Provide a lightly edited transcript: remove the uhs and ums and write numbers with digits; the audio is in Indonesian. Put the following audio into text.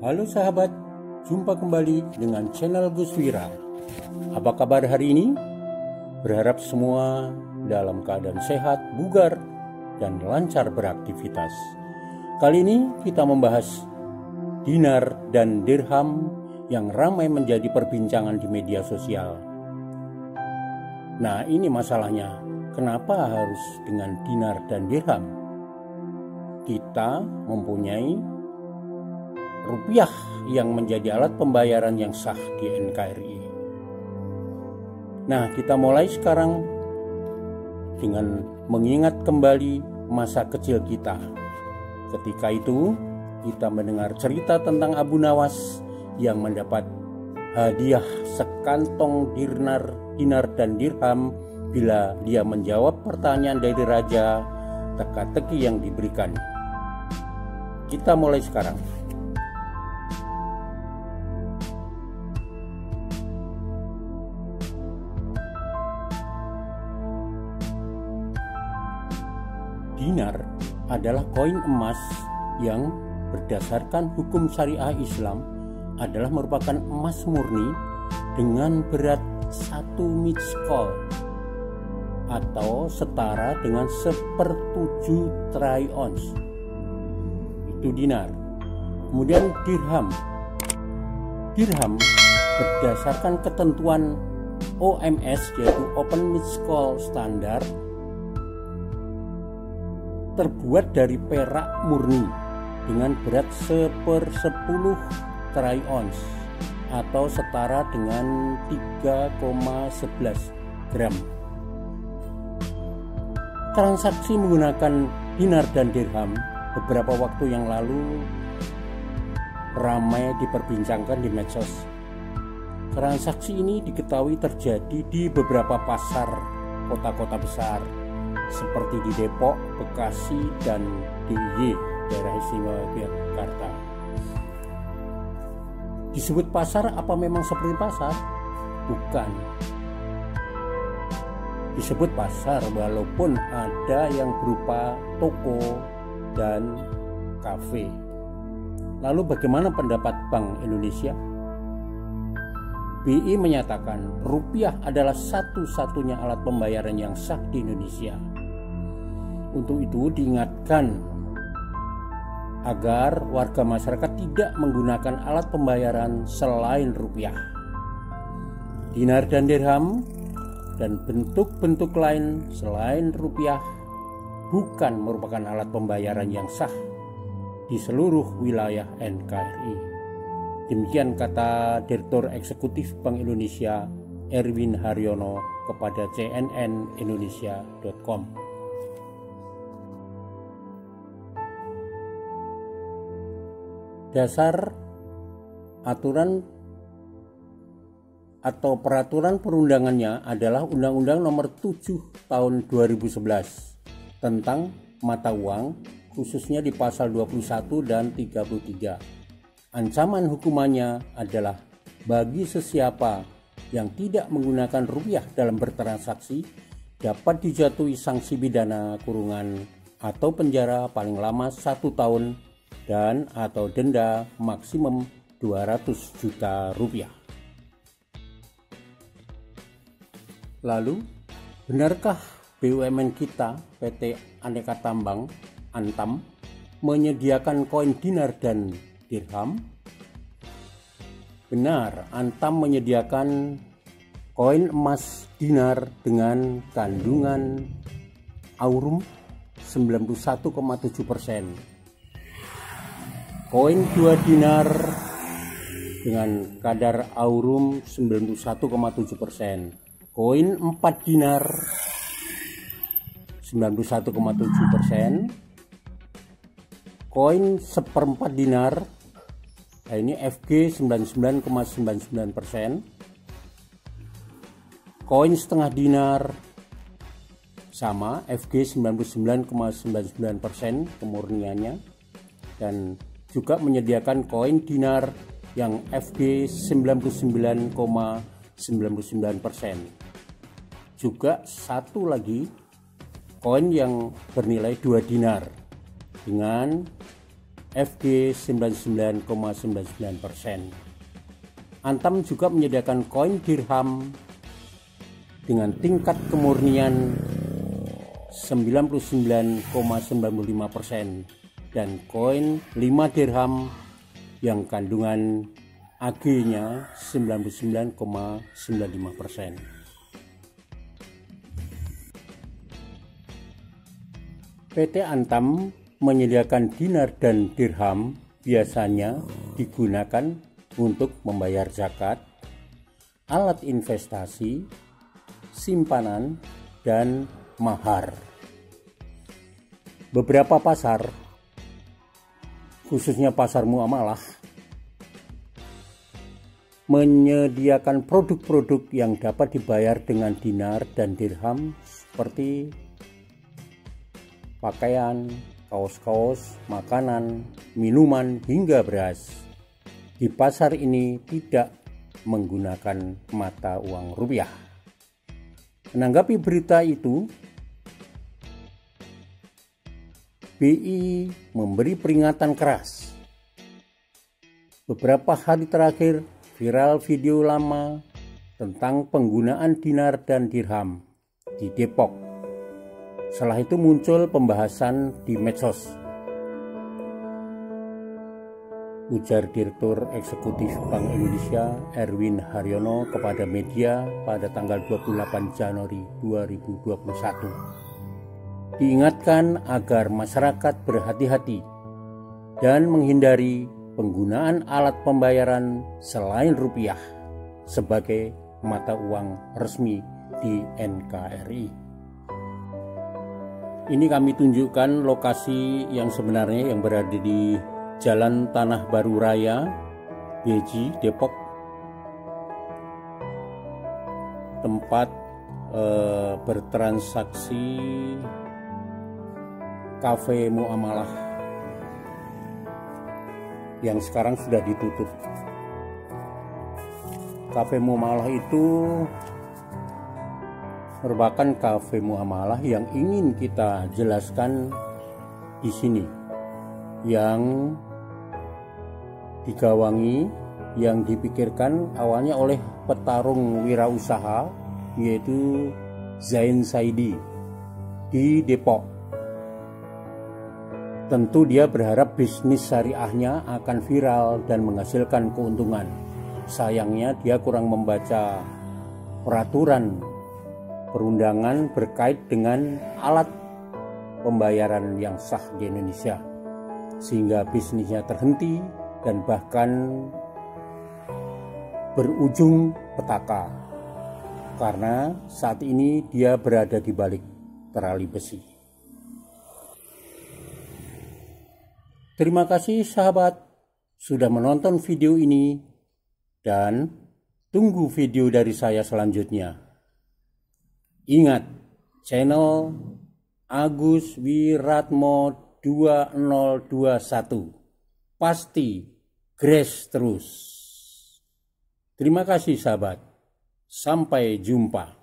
Halo sahabat, jumpa kembali dengan channel Gus Wira. Apa kabar hari ini? Berharap semua dalam keadaan sehat, bugar, dan lancar beraktivitas. Kali ini kita membahas dinar dan dirham yang ramai menjadi perbincangan di media sosial. Nah, ini masalahnya. Kenapa harus dengan dinar dan dirham? Kita mempunyai rupiah yang menjadi alat pembayaran yang sah di NKRI. Nah, kita mulai sekarang dengan mengingat kembali masa kecil kita. Ketika itu, kita mendengar cerita tentang Abu Nawas yang mendapat hadiah sekantong dinar dan dirham bila dia menjawab pertanyaan dari raja teka-teki yang diberikan. Kita mulai sekarang. Dinar adalah koin emas yang berdasarkan hukum syariah Islam adalah merupakan emas murni dengan berat 1 mitskol atau setara dengan 1/7 troy ounce. Itu dinar. Kemudian dirham. Dirham berdasarkan ketentuan OMS yaitu Open Mitskol Standard terbuat dari perak murni dengan berat 1/10 troy ounce atau setara dengan 3,11 gram. Transaksi menggunakan dinar dan dirham beberapa waktu yang lalu ramai diperbincangkan di medsos. Transaksi ini diketahui terjadi di beberapa pasar kota-kota besar seperti di Depok, Bekasi, dan DIY, daerah istimewa Yogyakarta. Disebut pasar, apa memang seperti pasar? Bukan. Disebut pasar walaupun ada yang berupa toko dan kafe. Lalu bagaimana pendapat Bank Indonesia? BI menyatakan rupiah adalah satu-satunya alat pembayaran yang sah di Indonesia. Untuk itu diingatkan agar warga masyarakat tidak menggunakan alat pembayaran selain rupiah. Dinar dan dirham dan bentuk-bentuk lain selain rupiah bukan merupakan alat pembayaran yang sah di seluruh wilayah NKRI. Demikian kata Direktur Eksekutif Bank Indonesia Erwin Haryono kepada cnnindonesia.com. Dasar aturan atau peraturan perundangannya adalah Undang-Undang Nomor 7 Tahun 2011 tentang mata uang, khususnya di pasal 21 dan 33. Ancaman hukumannya adalah bagi sesiapa yang tidak menggunakan rupiah dalam bertransaksi dapat dijatuhi sanksi pidana kurungan atau penjara paling lama 1 tahun dan atau denda maksimum 200 juta rupiah. Lalu, benarkah BUMN kita PT Aneka Tambang Antam menyediakan koin dinar dan dirham? Benar, Antam menyediakan koin emas dinar dengan kandungan aurum 91,7%. Koin 2 dinar dengan kadar aurum 91,7%. Koin 4 dinar 91,7%. Koin 1/4 dinar, nah ini FG 99,99%. Koin setengah dinar sama FG 99,99% kemurniannya, dan juga menyediakan koin dinar yang FG 99,99%. Juga satu lagi koin yang bernilai 2 dinar dengan FG 99,99%. Antam juga menyediakan koin dirham dengan tingkat kemurnian 99,95% dan koin 5 dirham yang kandungan AG-nya 99,95%. PT Antam menyediakan dinar dan dirham biasanya digunakan untuk membayar zakat, alat investasi, simpanan, dan mahar. Beberapa pasar, khususnya pasar muamalah, menyediakan produk-produk yang dapat dibayar dengan dinar dan dirham seperti pakaian, kaos-kaos, makanan, minuman, hingga beras. Di pasar ini tidak menggunakan mata uang rupiah. Menanggapi berita itu, BI memberi peringatan keras. Beberapa hari terakhir viral video lama tentang penggunaan dinar dan dirham di Depok. Setelah itu muncul pembahasan di medsos. Ujar Direktur Eksekutif Bank Indonesia Erwin Haryono kepada media pada tanggal 28 Januari 2021. Diingatkan agar masyarakat berhati-hati dan menghindari penggunaan alat pembayaran selain rupiah sebagai mata uang resmi di NKRI. Ini kami tunjukkan lokasi yang sebenarnya yang berada di Jalan Tanah Baru Raya, Beji, Depok. Tempat bertransaksi kafe muamalah yang sekarang sudah ditutup. Kafe muamalah itu merupakan kafe muamalah yang ingin kita jelaskan di sini, yang digawangi, yang dipikirkan awalnya oleh petarung wirausaha yaitu Zain Saidi di Depok. Tentu dia berharap bisnis syariahnya akan viral dan menghasilkan keuntungan. Sayangnya dia kurang membaca peraturan perundangan berkait dengan alat pembayaran yang sah di Indonesia, sehingga bisnisnya terhenti dan bahkan berujung petaka karena saat ini dia berada di balik terali besi. Terima kasih sahabat sudah menonton video ini dan tunggu video dari saya selanjutnya. Ingat, channel Agus Wiratmo 2021 pasti grace terus. Terima kasih sahabat. Sampai jumpa.